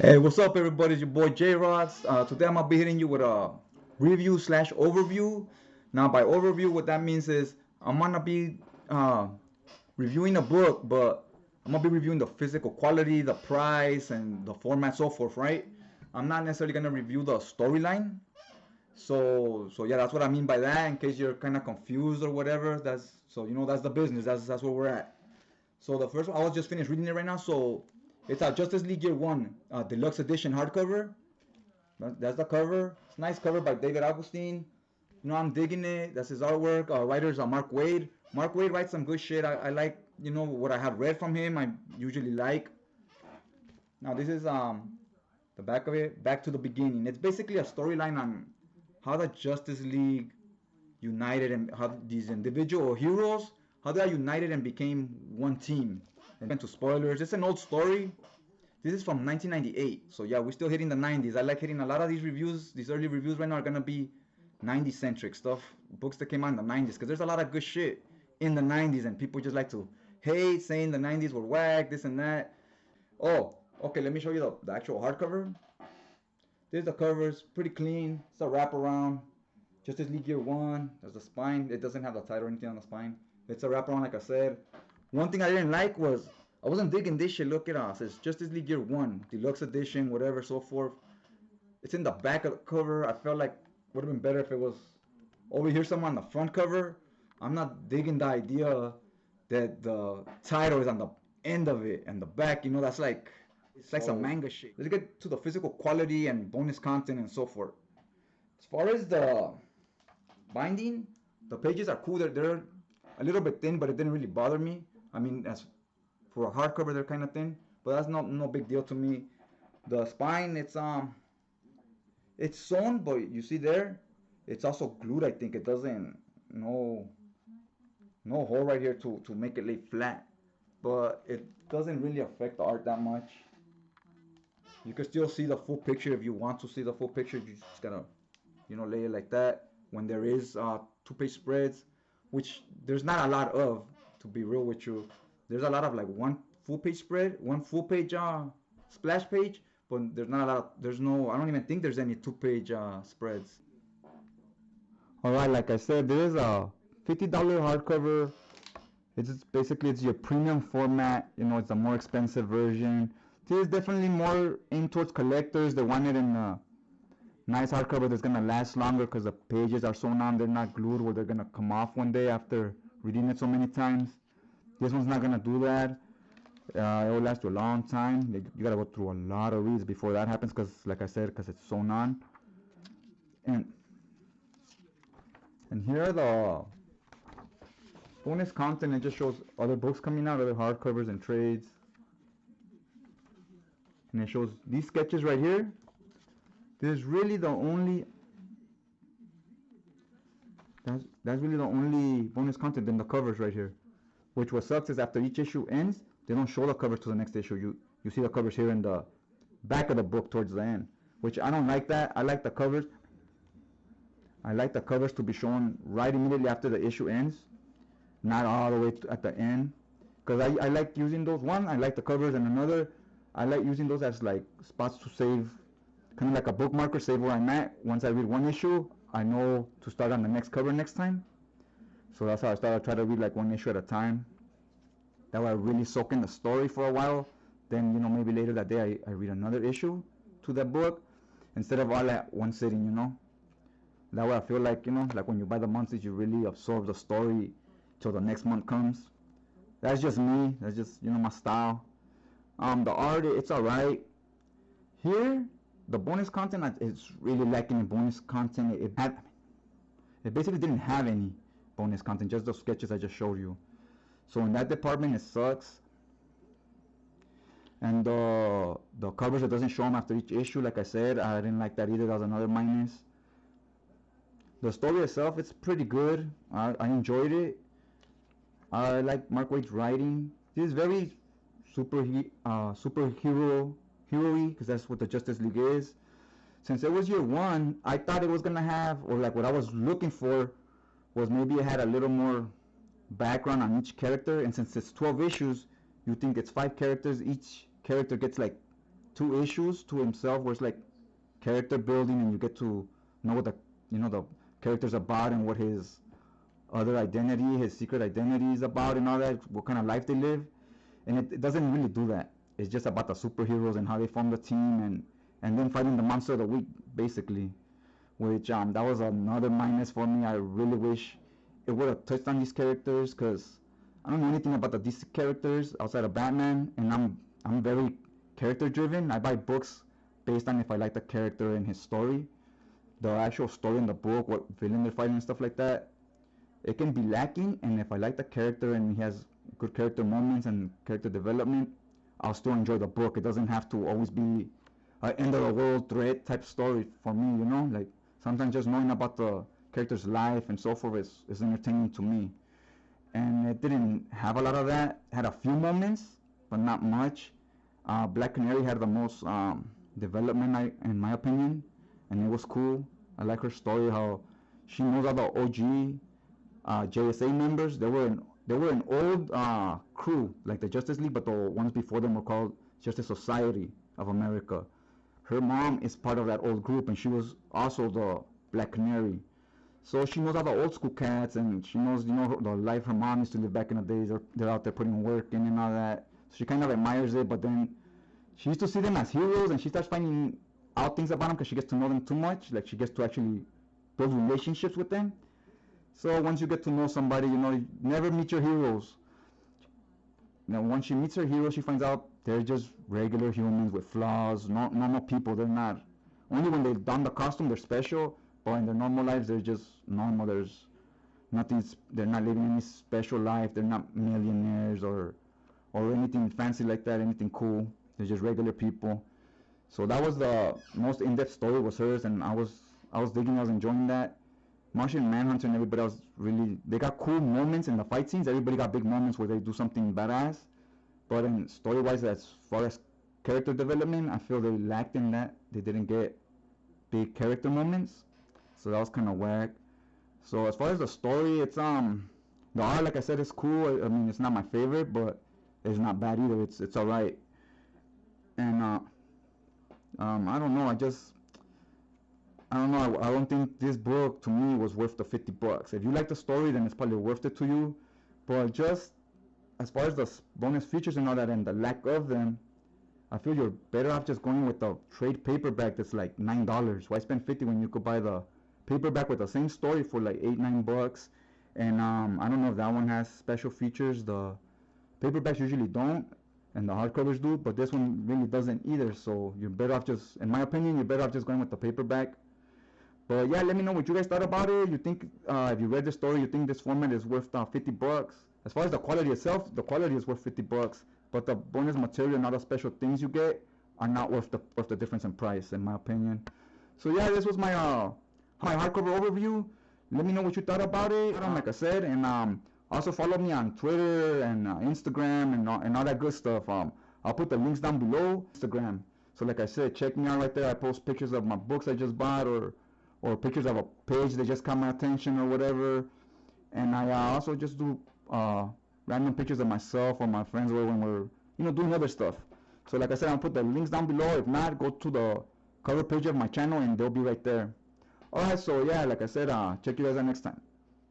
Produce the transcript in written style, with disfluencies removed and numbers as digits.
Hey, what's up, everybody? It's your boy J Rods. Today I'm gonna be hitting you with a review slash overview. Now, by overview, what that means is I'm gonna be reviewing a book, but I'm gonna be reviewing the physical quality, the price, and the format, so forth. Right? I'm not necessarily gonna review the storyline. So yeah, that's what I mean by that. In case you're kind of confused or whatever, that's the business. That's where we're at. So the first one, I was just finished reading it right now. So it's a Justice League Year One Deluxe Edition hardcover. That's the cover. It's a nice cover by David Agustin. I'm digging it. That's his artwork. Writers are Mark Waid. Mark Waid writes some good shit. I like what I have read from him. I usually like. Now this is the back of it. Back to the beginning. It's basically a storyline on how the Justice League united and how these individual heroes, how they are united and became one team. And into spoilers, it's an old story. This is from 1998, so yeah, we're still hitting the 90s. I like hitting a lot of these reviews. These early reviews right now are gonna be 90 centric stuff, books that came out in the 90s, because there's a lot of good shit in the 90s, and people just like to hate, saying the 90s were whack, this and that. Oh, okay, let me show you the actual hardcover. There's the cover. It's pretty clean. It's a wraparound. Justice League Year One. There's the spine. It doesn't have the title or anything on the spine. It's a wraparound, like I said. One thing I didn't like was I wasn't digging this shit. Look at us. It says Justice League Year One, Deluxe Edition, whatever, so forth. It's in the back of the cover. I felt like it would have been better if it was over here somewhere on the front cover. I'm not digging the idea that the title is on the end of it and the back. That's like it's like some manga shit. Let's get to the physical quality and bonus content and so forth. As far as the binding, the pages are cool. They're a little bit thin, but it didn't really bother me. I mean, as for a hardcover, they're kind of thin, but that's no big deal to me. The spine, it's sewn, but you see there, it's also glued. I think it doesn't no hole right here to make it lay flat, but it doesn't really affect the art that much. You can still see the full picture if you want to see the full picture. You just gotta lay it like that. When there is two-page spreads, which there's not a lot of, to be real with you. There's a lot of like one full page spread, one full page splash page, but there's not a lot of, I don't even think there's any two-page spreads. All right, like I said, there is a $50 hardcover. It's your premium format. It's a more expensive version. This is definitely more aimed towards collectors. They want it in a nice hardcover that's gonna last longer because the pages are sewn on. They're not glued where they're gonna come off one day after reading it so many times. This one's not gonna do that. It will last you a long time. You gotta go through a lot of reads before that happens, because, like I said, because it's sewn on. And here are the bonus content. It just shows other books coming out, other hardcovers and trades. And it shows these sketches right here. This is really the only. That's really the only bonus content in the covers right here. Which what sucks is after each issue ends, they don't show the covers to the next issue. You see the covers here in the back of the book towards the end, which I don't like that. I like the covers. I like the covers to be shown right immediately after the issue ends, not all the way at the end. Because I like using those. One, I like the covers, and another, I like using those as like spots to save, kind of like a bookmarker, save where I'm at. Once I read one issue, I know to start on the next cover next time. So that's how I started. I try to read like one issue at a time. That way I really soak in the story for a while. Then, maybe later that day I read another issue to that book instead of all at one sitting, That way I feel like, like when you buy the monthlies, you really absorb the story till the next month comes. That's just me. That's just, my style. The art, it's alright. Here, the bonus content, it's really lacking in bonus content. It basically didn't have any bonus content, just those sketches I just showed you. So in that department, it sucks. And the covers, it doesn't show them after each issue. Like I said, I didn't like that either. That was another minus. The story itself, it's pretty good. I enjoyed it. I like Mark Waid's writing. This is very superhero, because that's what the Justice League is. Since it was year one, I thought it was gonna have, or like what I was looking for, was maybe it had a little more background on each character. And since it's 12 issues, you think it's 5 characters. Each character gets like two issues to himself where it's like character building, and you get to know what the character's about and what his other identity, his secret identity is about and all that, what kind of life they live. And it doesn't really do that. It's just about the superheroes and how they form the team, and then fighting the monster of the week, basically. Which that was another minus for me. I really wish it would have touched on these characters, because I don't know anything about the DC characters outside of Batman, and I'm very character driven. I buy books based on if I like the character and his story, the actual story in the book, what villain they're fighting and stuff like that. It can be lacking, and if I like the character and he has good character moments and character development, I'll still enjoy the book. It doesn't have to always be an end of the world threat type story for me, you know? Like, sometimes just knowing about the character's life and so forth is entertaining to me. And it didn't have a lot of that. It had a few moments, but not much. Black Canary had the most development, in my opinion, and it was cool. I like her story, how she knows all the OG JSA members. They were an old crew, like the Justice League, but the ones before them were called Justice Society of America. Her mom is part of that old group, and she was also the Black Canary. So she knows all the old school cats, and she knows, the life her mom used to live back in the days. They're out there putting work in and all that. So she kind of admires it, but then she used to see them as heroes, and she starts finding out things about them because she gets to know them too much. Like, she gets to actually build relationships with them. So once you get to know somebody, you never meet your heroes. Now, once she meets her heroes, she finds out they're just regular humans with flaws, normal people. They're not. Only when they don the costume, they're special, but in their normal lives, they're just normal. There's nothing. They're not living any special life. They're not millionaires or anything fancy like that, anything cool. They're just regular people. So that was the most in-depth story, was hers, and I was digging. I was enjoying that. Martian Manhunter and everybody else they got cool moments in the fight scenes. Everybody got big moments where they do something badass. But in story-wise, as far as character development, I feel they lacked in that. They didn't get big character moments. So that was kind of whack. So as far as the story, it's the art, like I said, is cool. I mean, it's not my favorite, but it's not bad either. It's alright. And I don't know. I don't know. I don't think this book to me was worth the $50. If you like the story, then it's probably worth it to you. But just as far as the bonus features and all that, and the lack of them, I feel you're better off just going with the trade paperback that's like $9. Why spend $50 when you could buy the paperback with the same story for like $8-9? And I don't know if that one has special features. The paperbacks usually don't, and the hardcovers do, but this one really doesn't either. So you're better off just, in my opinion, you're better off just going with the paperback. But yeah, let me know what you guys thought about it. You think, if you read the story, you think this format is worth $50? As far as the quality itself, the quality is worth $50, but the bonus material and all the special things you get are not worth the difference in price, in my opinion. So yeah, this was my hardcover overview. Let me know what you thought about it, like I said, and also follow me on Twitter and Instagram and all that good stuff. I'll put the links down below. Instagram. So like I said, check me out right there. I post pictures of my books I just bought, or pictures of a page that just caught my attention or whatever. And I also just do random pictures of myself or my friends when we're doing other stuff. So like I said, I'll put the links down below. If not, go to the cover page of my channel and they'll be right there. Alright, so yeah, like I said, check you guys out next time.